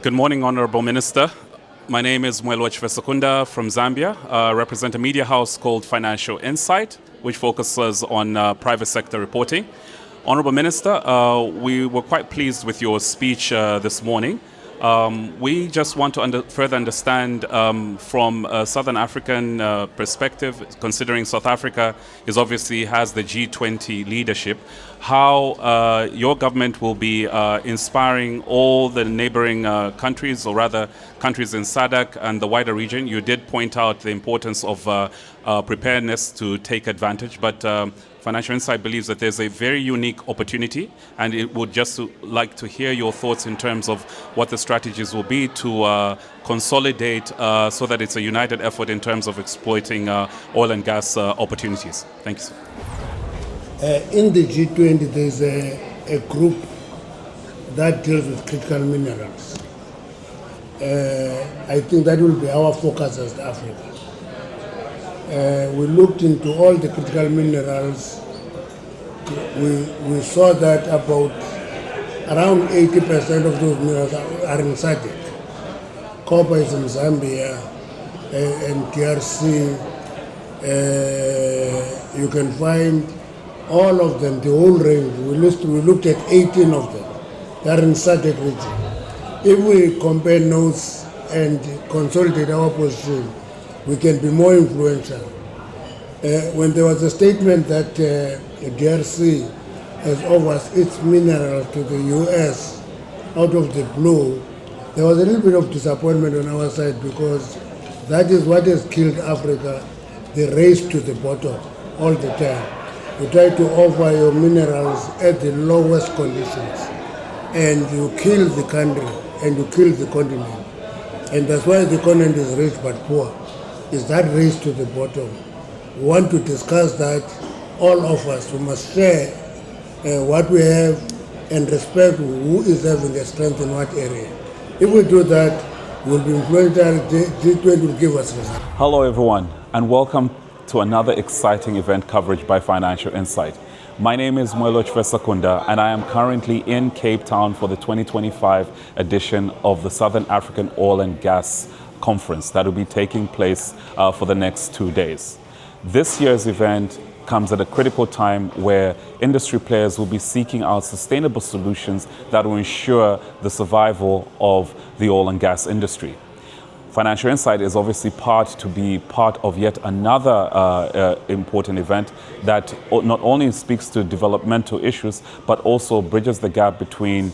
Good morning, Honorable Minister. My name is 𝗦𝗽𝗲𝗍𝗂𝗧 from Zambia. I represent a media house called Financial Insight, which focuses on private sector reporting. Honorable Minister, we were quite pleased with your speech this morning. We just want to further understand from a Southern African perspective, considering South Africa obviously has the G20 leadership, how your government will be inspiring all the neighboring countries, or rather countries in SADC and the wider region. You did point out the importance of preparedness to take advantage, but Financial Insight believes that there's a very unique opportunity, and it would just like to hear your thoughts in terms of what the strategies will be to consolidate so that it's a united effort in terms of exploiting oil and gas opportunities. Thank you, sir. In the G20, there's a group that deals with critical minerals. I think that will be our focus as Africa. We looked into all the critical minerals. We saw that about around 80% of those minerals are in SADC. Copper is in Zambia and DRC. You can find all of them, the whole range. We looked at 18 of them. They are in SADC region. If we compare notes and consolidate our position, we can be more influential. When there was a statement that DRC has offered its minerals to the US out of the blue, there was a little bit of disappointment on our side, because that is what has killed Africa, the race to the bottom all the time. You try to offer your minerals at the lowest conditions, and you kill the country and you kill the continent. And that's why the continent is rich but poor. Is that race to the bottom. We want to discuss that, all of us. We must share what we have and respect who is having a strength in what area. If we do that, we'll be influential. G20 will give us results. Hello everyone, and welcome to another exciting event coverage by Financial Insight. My name is 𝗦𝗽𝗲𝗍𝗂𝗧, and I am currently in Cape Town for the 2025 edition of the Southern African Oil and Gas Conference that will be taking place for the next 2 days. This year's event comes at a critical time where industry players will be seeking out sustainable solutions that will ensure the survival of the oil and gas industry. Financial Insight is obviously part of yet another important event that not only speaks to developmental issues, but also bridges the gap between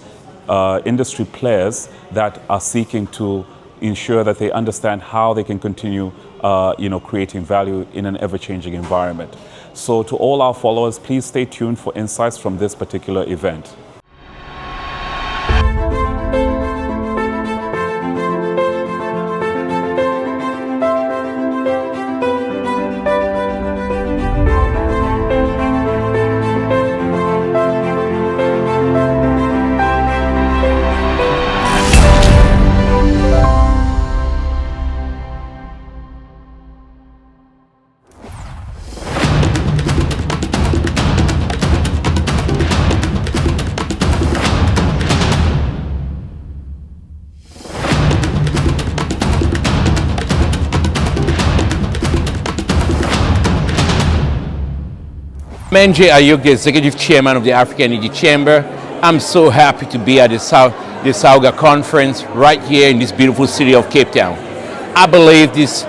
industry players that are seeking to ensure that they understand how they can continue creating value in an ever-changing environment. So to all our followers, please stay tuned for insights from this particular event. I'm 𝗦𝗽𝗲𝗍𝗂𝗧, Executive Chairman of the African Energy Chamber. I'm so happy to be at the SAOGA conference right here in this beautiful city of Cape Town. I believe this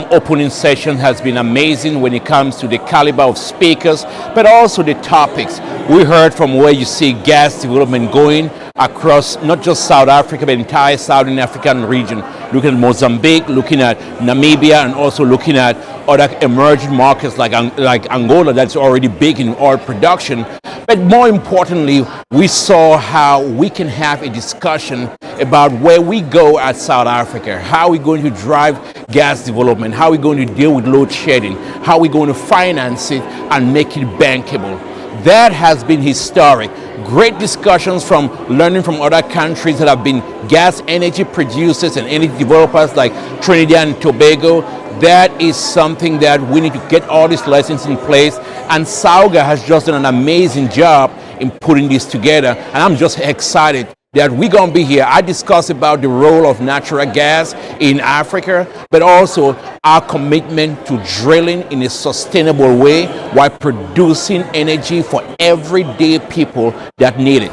opening session has been amazing when it comes to the caliber of speakers, but also the topics. We heard from where you see gas development going across not just South Africa, but the entire Southern African region, looking at Mozambique, looking at Namibia, and also looking at other emerging markets like Angola, that's already big in oil production. But more importantly, we saw how we can have a discussion about where we go at South Africa, how we're going to drive gas development, how we're going to deal with load shedding, how we're going to finance it and make it bankable. That has been historic. Great discussions from learning from other countries that have been gas energy producers and energy developers like Trinidad and Tobago. That is something that we need to get all these lessons in place, and SAOGA has just done an amazing job in putting this together, and I'm just excited that we're going to be here. I discuss about the role of natural gas in Africa, but also our commitment to drilling in a sustainable way while producing energy for everyday people that need it.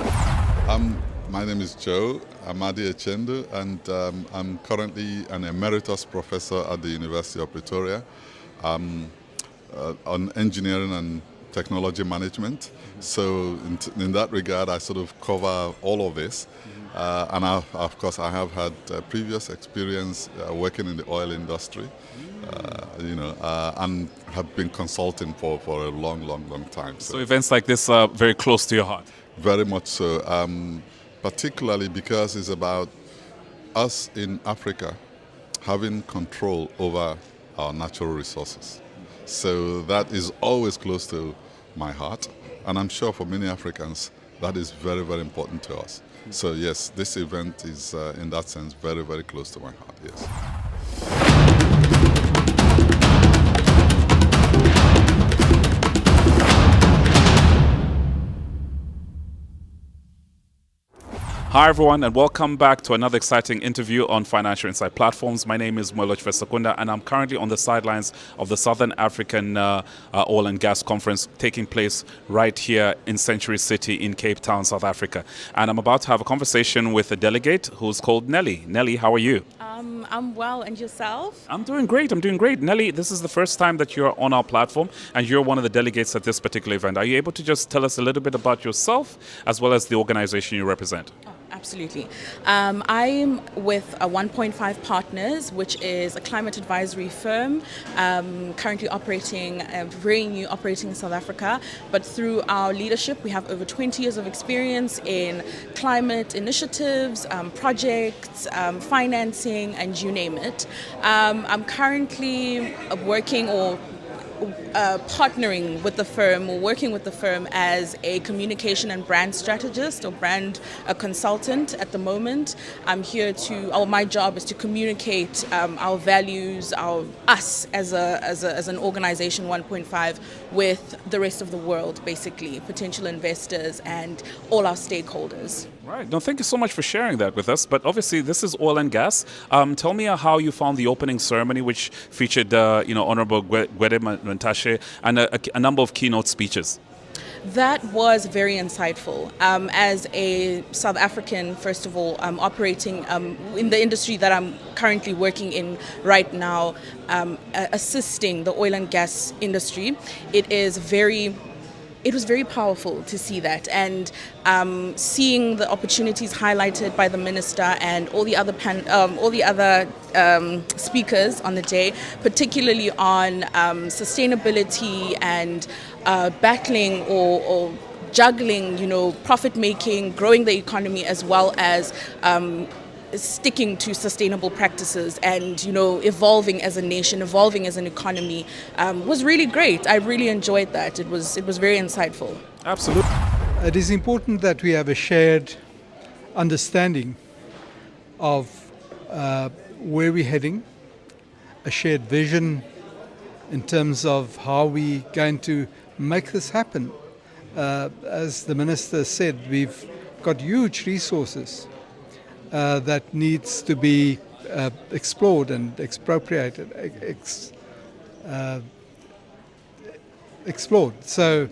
My name is Joe Amadi-Echendu, and I'm currently an Emeritus Professor at the University of Pretoria on engineering and technology management. So in that regard, I sort of cover all of this. And of course, I have had previous experience working in the oil industry, and have been consulting for a long time. So events like this are very close to your heart? Very much so. Particularly because it's about us in Africa having control over our natural resources. So that is always close to my heart, and I'm sure for many Africans that is very, very important to us. So yes, this event is in that sense very, very close to my heart, yes. Hi everyone, and welcome back to another exciting interview on Financial Insight Platforms. My name is 𝗦𝗽𝗲𝗍𝗂𝗏, and I'm currently on the sidelines of the Southern African Oil and Gas Conference taking place right here in Century City in Cape Town, South Africa. And I'm about to have a conversation with a delegate who's called Nelly. Nelly, how are you? I'm well, and yourself? I'm doing great. Nelly, this is the first time that you're on our platform, and you're one of the delegates at this particular event. Are you able to just tell us a little bit about yourself as well as the organization you represent? Absolutely. I'm with 1.5 Partners, which is a climate advisory firm, currently operating, very new, operating in South Africa. But through our leadership, we have over 20 years of experience in climate initiatives, projects, financing, and you name it. I'm currently working or partnering with the firm, or working with the firm as a communication and brand strategist or brand consultant at the moment. I'm here to, my job is to communicate our values, us as an organization, 1.5, with the rest of the world, basically, potential investors and all our stakeholders. Right. No, thank you so much for sharing that with us. But obviously, this is oil and gas. Tell me how you found the opening ceremony, which featured, Honorable 𝗦𝗽𝗲𝗍𝗂𝗏 Mantashe and a number of keynote speeches. That was very insightful. As a South African, first of all, operating in the industry that I'm currently working in right now, assisting the oil and gas industry, it was very powerful to see that, and seeing the opportunities highlighted by the minister and all the other speakers on the day, particularly on sustainability and battling or juggling, profit making, growing the economy, as well as sticking to sustainable practices and evolving as a nation, evolving as an economy, was really great. I really enjoyed that. It was very insightful. Absolutely. It is important that we have a shared understanding of where we're heading, a shared vision in terms of how we're going to make this happen. As the minister said, we've got huge resources that needs to be explored and expropriated, explored. So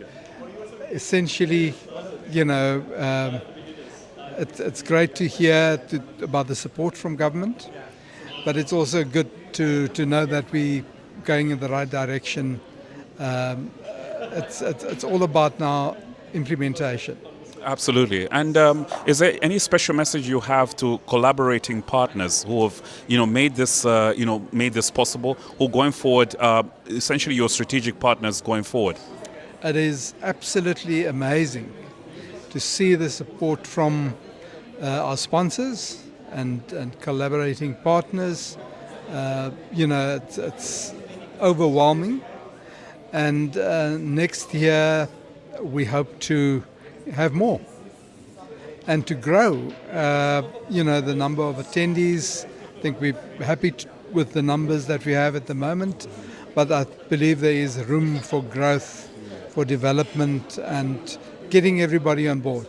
essentially, it's great to hear about the support from government, but it's also good to know that we're going in the right direction. It's all about now implementation. Absolutely. And is there any special message you have to collaborating partners who have, made this, made this possible, who going forward, essentially your strategic partners going forward? It is absolutely amazing to see the support from our sponsors and collaborating partners. It's overwhelming. And next year we hope to have more and to grow, the number of attendees. I think we're happy with the numbers that we have at the moment, but I believe there is room for growth, for development, and getting everybody on board.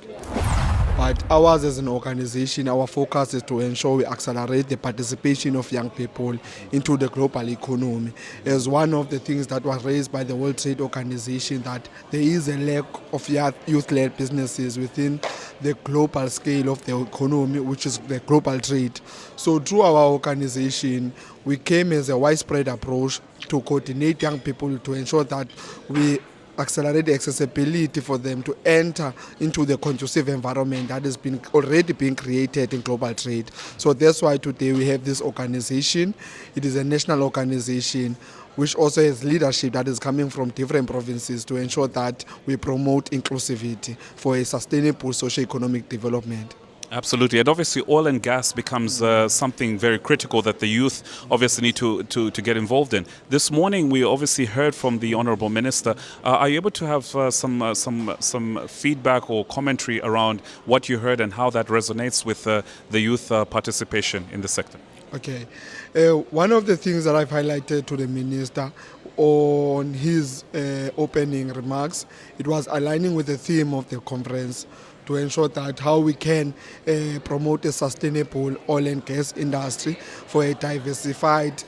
But ours as an organization, our focus is to ensure we accelerate the participation of young people into the global economy. As one of the things that was raised by the World Trade Organization, that there is a lack of youth-led businesses within the global scale of the economy, which is the global trade. So through our organization, we came as a widespread approach to coordinate young people to ensure that we accelerate the accessibility for them to enter into the conducive environment that has been already being created in global trade. So that's why today we have this organization. It is a national organization which also has leadership that is coming from different provinces to ensure that we promote inclusivity for a sustainable socio-economic development. Absolutely, and obviously oil and gas becomes something very critical that the youth obviously need to get involved in. This morning we obviously heard from the Honourable Minister. Are you able to have some feedback or commentary around what you heard and how that resonates with the youth participation in the sector? Okay, one of the things that I've highlighted to the Minister on his opening remarks, it was aligning with the theme of the conference to ensure that how we can promote a sustainable oil and gas industry for a diversified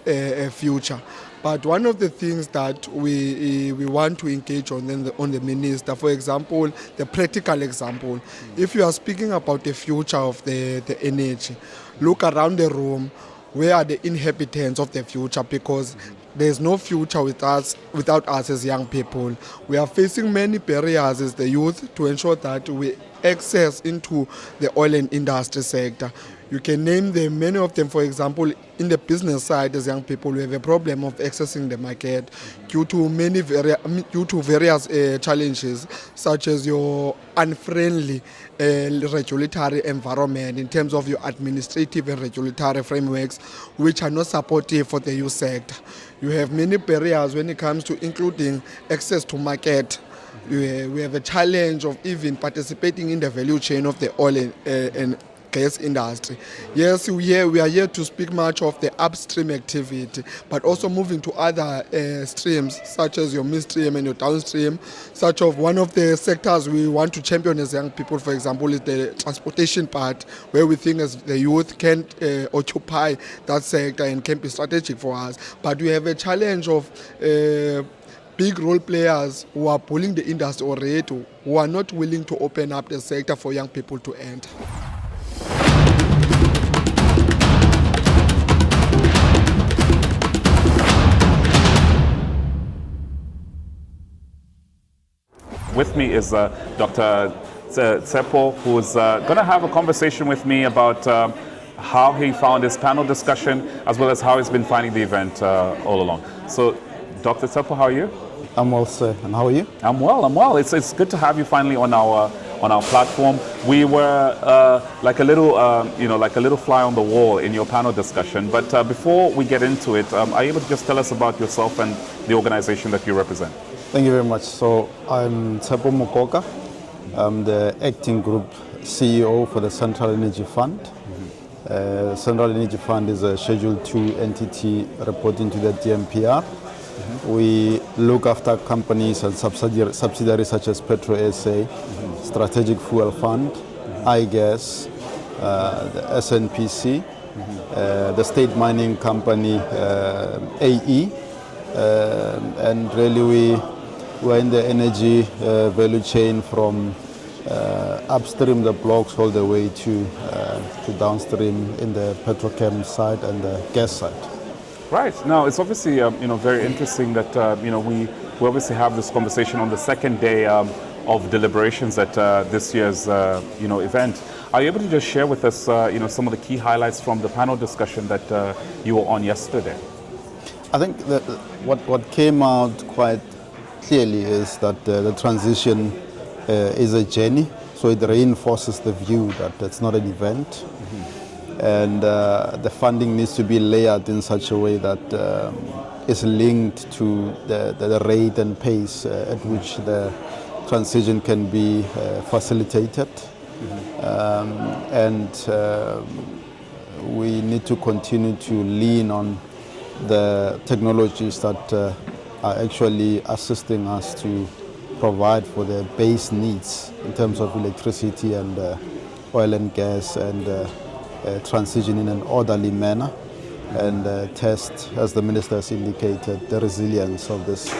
future. But one of the things that we want to engage on the Minister, for example, the practical example, if you are speaking about the future of the energy, look around the room. Where are the inhabitants of the future? Because there's no future without us as young people. We are facing many barriers as the youth to ensure that we access into the oil and industry sector. You can name them, many of them. For example, in the business side, as young people, we have a problem of accessing the market due to various challenges, such as your unfriendly regulatory environment in terms of your administrative and regulatory frameworks, which are not supportive for the youth sector. You have many barriers when it comes to including access to market. We have a challenge of even participating in the value chain of the oil and gas industry. Yes, we are here to speak much of the upstream activity, but also moving to other streams, such as your midstream and your downstream. Such of one of the sectors we want to champion as young people, for example, is the transportation part, where we think as the youth can occupy that sector and can be strategic for us. But we have a challenge of big role players who are pulling the industry already, who are not willing to open up the sector for young people to enter. With me is Dr. Tshepo, who's going to have a conversation with me about how he found his panel discussion, as well as how he's been finding the event all along. So, Dr. Tshepo, how are you? I'm well, sir. And how are you? I'm well. It's good to have you finally on our platform. We were like a little fly on the wall in your panel discussion. But before we get into it, are you able to just tell us about yourself and the organization that you represent? Thank you very much. So I'm Tshepo Mokoka. I'm the acting group CEO for the Central Energy Fund. Central Energy Fund is a Schedule 2 entity reporting to the DMPR. We look after companies and subsidiaries such as Petro SA, Strategic Fuel Fund, iGas, the SNPC, the state mining company AE, and really we're in the energy value chain from upstream the blocks all the way to downstream in the petrochem side and the gas side. Right. Now, it's obviously very interesting that we obviously have this conversation on the second day of deliberations at this year's event. Are you able to just share with us some of the key highlights from the panel discussion that you were on yesterday? I think that what came out quite clearly is that the transition is a journey, so it reinforces the view that it's not an event. And the funding needs to be layered in such a way that is linked to the rate and pace at which the transition can be facilitated. And we need to continue to lean on the technologies that are actually assisting us to provide for the base needs in terms of electricity and oil and gas and transition in an orderly manner and test, as the Minister has indicated, the resilience of these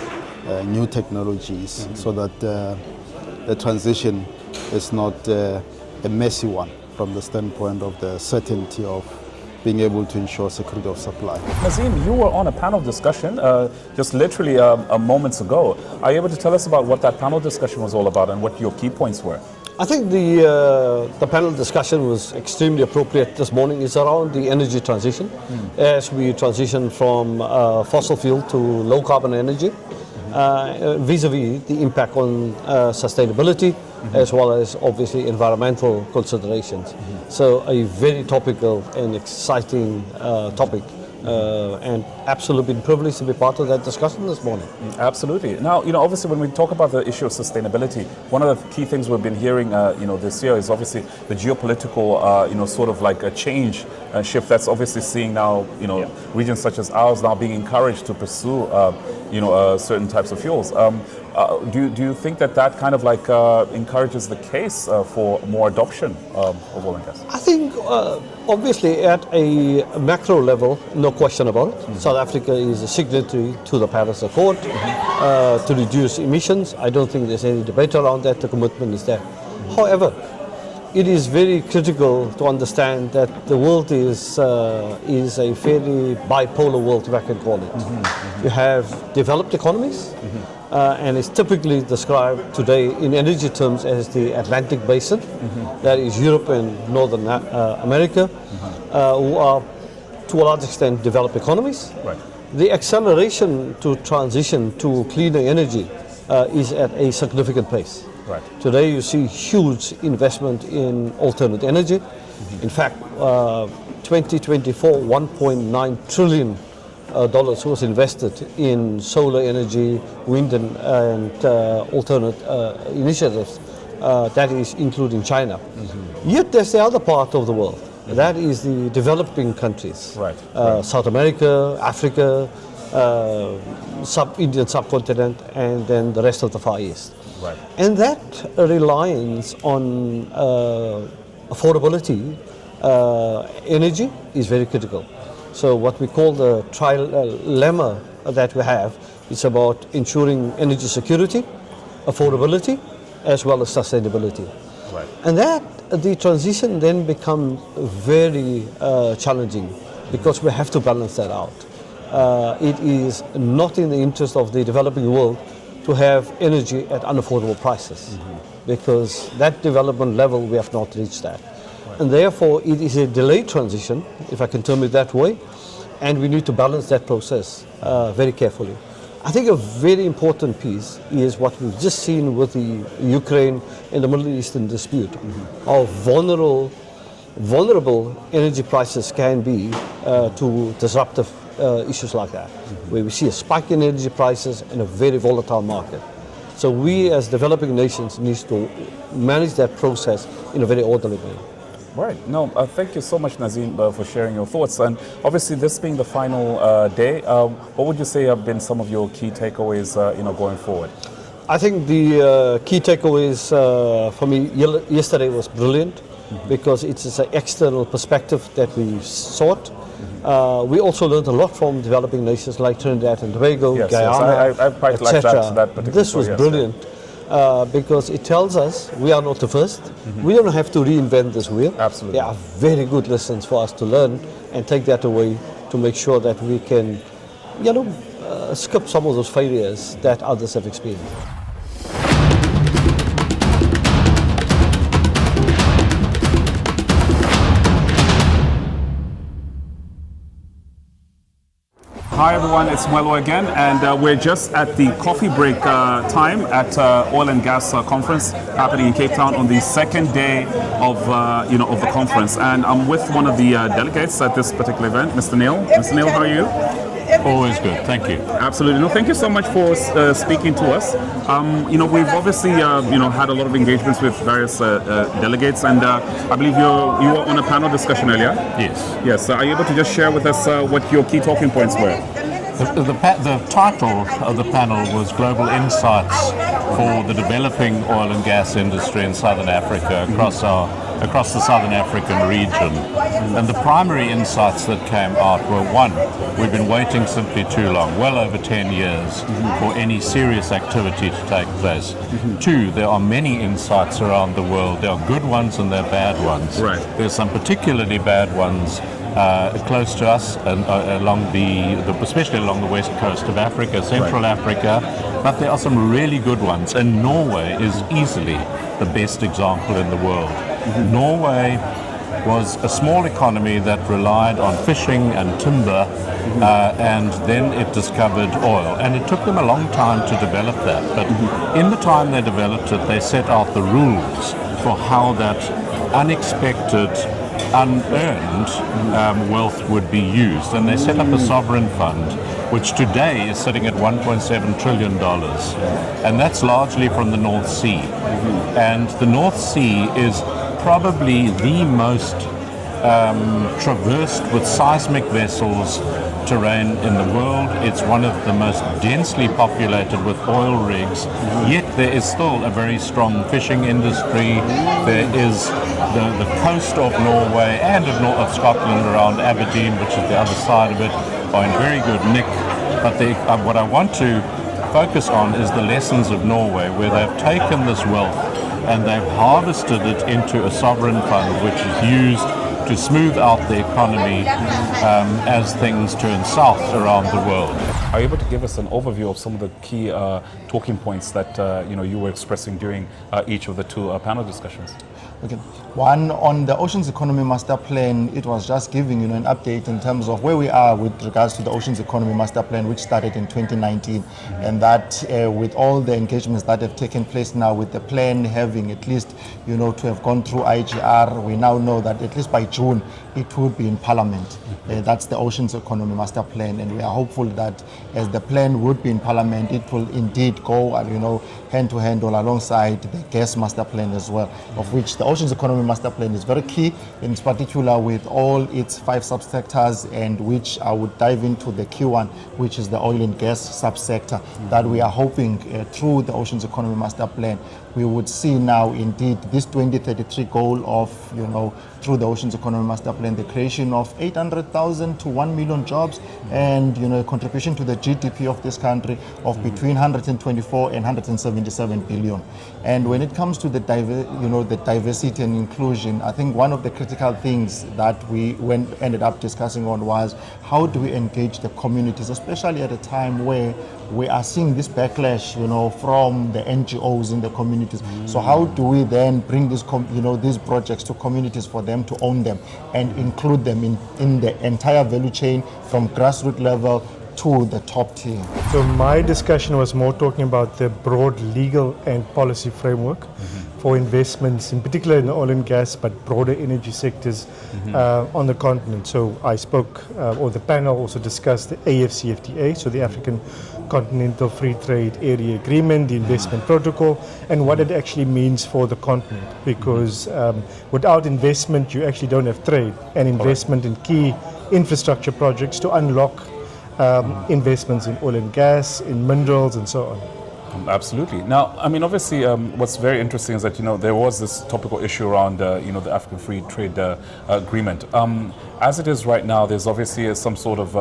new technologies so that the transition is not a messy one from the standpoint of the certainty of being able to ensure security of supply. Nazim, you were on a panel discussion just literally moments ago. Are you able to tell us about what that panel discussion was all about and what your key points were? I think the panel discussion was extremely appropriate this morning. It's around the energy transition as we transition from fossil fuel to low carbon energy, vis-a-vis the impact on sustainability as well as obviously environmental considerations. So a very topical and exciting topic. And absolutely been privileged to be part of that discussion this morning. Absolutely. Now, obviously when we talk about the issue of sustainability, one of the key things we've been hearing, this year is obviously the geopolitical, sort of like a change shift that's obviously seeing now, regions such as ours now being encouraged to pursue, certain types of fuels. Do you think that kind of like encourages the case for more adoption of oil and gas? I think obviously at a macro level, no question about it. South Africa is a signatory to the Paris Accord to reduce emissions. I don't think there's any debate around that. The commitment is there. However, it is very critical to understand that the world is a fairly bipolar world, if I can call it. You have developed economies, and it's typically described today in energy terms as the Atlantic Basin. That is Europe and Northern America, who are to a large extent developed economies. Right. The acceleration to transition to cleaner energy is at a significant pace. Right. Today you see huge investment in alternate energy. In fact, 2024, $1.9 trillion was invested in solar energy, wind and alternate initiatives. That is including China. Yet there's the other part of the world. That is the developing countries. Right. South America, Africa, Indian subcontinent, and then the rest of the Far East. Right. And that reliance on affordability energy is very critical. So what we call the trilemma that we have is about ensuring energy security, affordability, as well as sustainability. Right. And that the transition then becomes very challenging because we have to balance that out. It is not in the interest of the developing world to have energy at unaffordable prices because that development level we have not reached that. Right. And therefore it is a delayed transition, if I can term it that way, and we need to balance that process very carefully. I think a very important piece is what we've just seen with the Ukraine and the Middle Eastern dispute, how vulnerable energy prices can be to disruptive issues like that, where we see a spike in energy prices and a very volatile market. So we as developing nations need to manage that process in a very orderly way. Right. No, thank you so much, Nazim, for sharing your thoughts. And obviously, this being the final day, what would you say have been some of your key takeaways, going forward? I think the key takeaways for me yesterday was brilliant because it's an external perspective that we sought. We also learned a lot from developing nations like Trinidad and Tobago, Guyana, I quite like that particular This was story, brilliant because it tells us we are not the first. We don't have to reinvent this wheel. Absolutely. There are very good lessons for us to learn and take that away to make sure that we can, skip some of those failures that others have experienced. Hi everyone, it's 𝗦𝗲𝗂 again, and we're just at the coffee break time at Oil and Gas Conference happening in Cape Town on the second day of of the conference. And I'm with one of the delegates at this particular event, Mr. Niall. Mr. Niall, how are you? Always good, thank you. Absolutely. No, thank you so much for speaking to us. We've obviously had a lot of engagements with various delegates, and I believe you were on a panel discussion earlier. Yes. Yes. Are you able to just share with us what your key talking points were? The title of the panel was Global Insights for the developing oil and gas industry in Southern Africa, across the Southern African region. And the primary insights that came out were, one, we've been waiting simply too long, well over 10 years, for any serious activity to take place. Two, there are many insights around the world. There are good ones and there are bad ones. Right. There's some particularly bad ones close to us, and especially along the west coast of Africa, Central Africa, but there are some really good ones, and Norway is easily the best example in the world. Norway was a small economy that relied on fishing and timber, and then it discovered oil, and it took them a long time to develop that, but in the time they developed it, they set out the rules for how that unexpected, unearned wealth would be used, and they set up a sovereign fund which today is sitting at $1.7 trillion, and that's largely from the North Sea. And the North Sea is probably the most traversed with seismic vessels terrain in the world. It's one of the most densely populated with oil rigs, yet there is still a very strong fishing industry. There is the coast of Norway and of Scotland around Aberdeen, which is the other side of it, are in very good nick. But what I want to focus on is the lessons of Norway, where they've taken this wealth and they've harvested it into a sovereign fund which is used to smooth out the economy as things turn south around the world. Are you able to give us an overview of some of the key talking points that you were expressing during each of the two panel discussions? Okay. One, on the Oceans Economy Master Plan, it was just giving an update in terms of where we are with regards to the Oceans Economy Master Plan, which started in 2019, and that with all the engagements that have taken place now, with the plan having at least to have gone through IGR, we now know that at least by June it would be in Parliament. That's the Oceans Economy Master Plan, and we are hopeful that as the plan would be in Parliament, it will indeed go hand to hand or alongside the Gas Master Plan as well, of which the Oceans Economy Master Plan is very key, in particular with all its 5 subsectors, and which I would dive into the key one, which is the oil and gas subsector, that we are hoping through the Oceans Economy Master Plan we would see now indeed this 2033 goal of, through the Oceans Economy Master Plan, the creation of 800,000 to 1 million jobs, and a contribution to the GDP of this country of between 124 and 177 billion. And when it comes to the diversity and inclusion, I think one of the critical things that we ended up discussing on was how do we engage the communities, especially at a time where we are seeing this backlash, from the NGOs in the communities. So how do we then bring these projects to communities for them to own them and include them in the entire value chain from grassroots level to the top tier? So my discussion was more talking about the broad legal and policy framework for investments, in particular in the oil and gas, but broader energy sectors on the continent. So I spoke, or the panel also discussed the AfCFTA, so the African Continental Free Trade Area Agreement, the investment protocol, and what it actually means for the continent. Because without investment, you actually don't have trade, and investment in key infrastructure projects to unlock investments in oil and gas, in minerals, and so on. Absolutely. Now, obviously, what's very interesting is that, there was this topical issue around, the African Free Trade Agreement. As it is right now, there's obviously some sort of,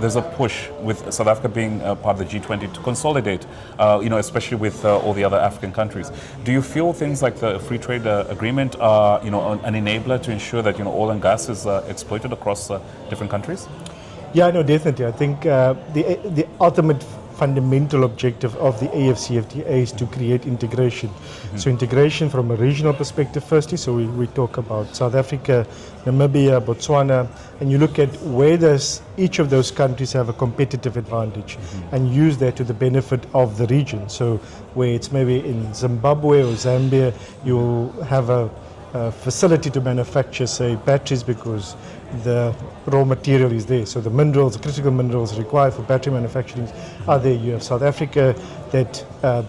there's a push with South Africa being part of the G20 to consolidate, especially with all the other African countries. Do you feel things like the Free Trade Agreement are, an enabler to ensure that, oil and gas is exploited across different countries? Yeah, no, definitely. I think the ultimate fundamental objective of the AfCFTA is to create integration. So integration from a regional perspective firstly, so we talk about South Africa, Namibia, Botswana, and you look at where does each of those countries have a competitive advantage and use that to the benefit of the region. So where it's maybe in Zimbabwe or Zambia, you have a facility to manufacture, say, batteries because the raw material is there. So the minerals, the critical minerals required for battery manufacturing are there. You have South Africa that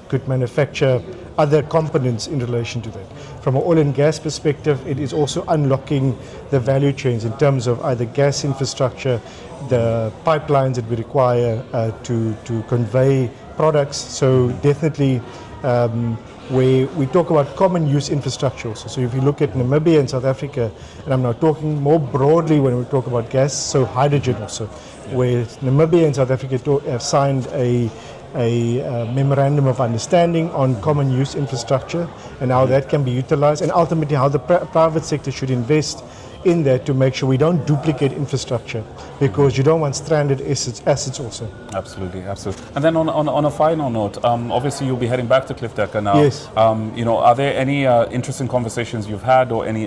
could manufacture other components in relation to that. From an oil and gas perspective, it is also unlocking the value chains in terms of either gas infrastructure, the pipelines that we require to convey products. So definitely where we talk about common use infrastructure also. So if you look at Namibia and South Africa, and I'm now talking more broadly when we talk about gas, so hydrogen also, where Namibia and South Africa have signed a memorandum of understanding on common use infrastructure and how that can be utilized, and ultimately how the private sector should invest in that to make sure we don't duplicate infrastructure, because you don't want stranded assets also. Absolutely, absolutely. And then on a final note, obviously you'll be heading back to 𝗦𝗃𝗃 now. Yes. Are there any interesting conversations you've had, or any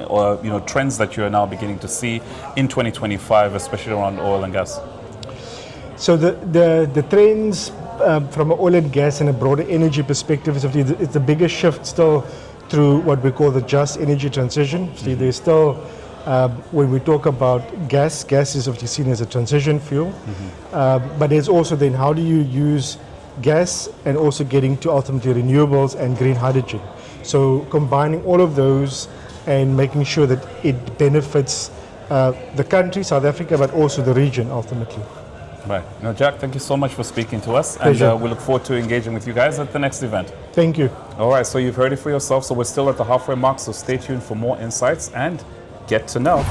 trends that you are now beginning to see in 2025, especially around oil and gas? So the trends from an oil and gas and a broader energy perspective, it's the biggest shift still through what we call the just energy transition. See, there's still when we talk about gas is obviously seen as a transition fuel, but there's also then how do you use gas and also getting to ultimately renewables and green hydrogen. So combining all of those and making sure that it benefits the country, South Africa, but also the region ultimately. Right. Now, Jack, thank you so much for speaking to us. Pleasure. And we look forward to engaging with you guys at the next event. Thank you. All right, so you've heard it for yourself. So we're still at the halfway mark, so stay tuned for more insights and get to know.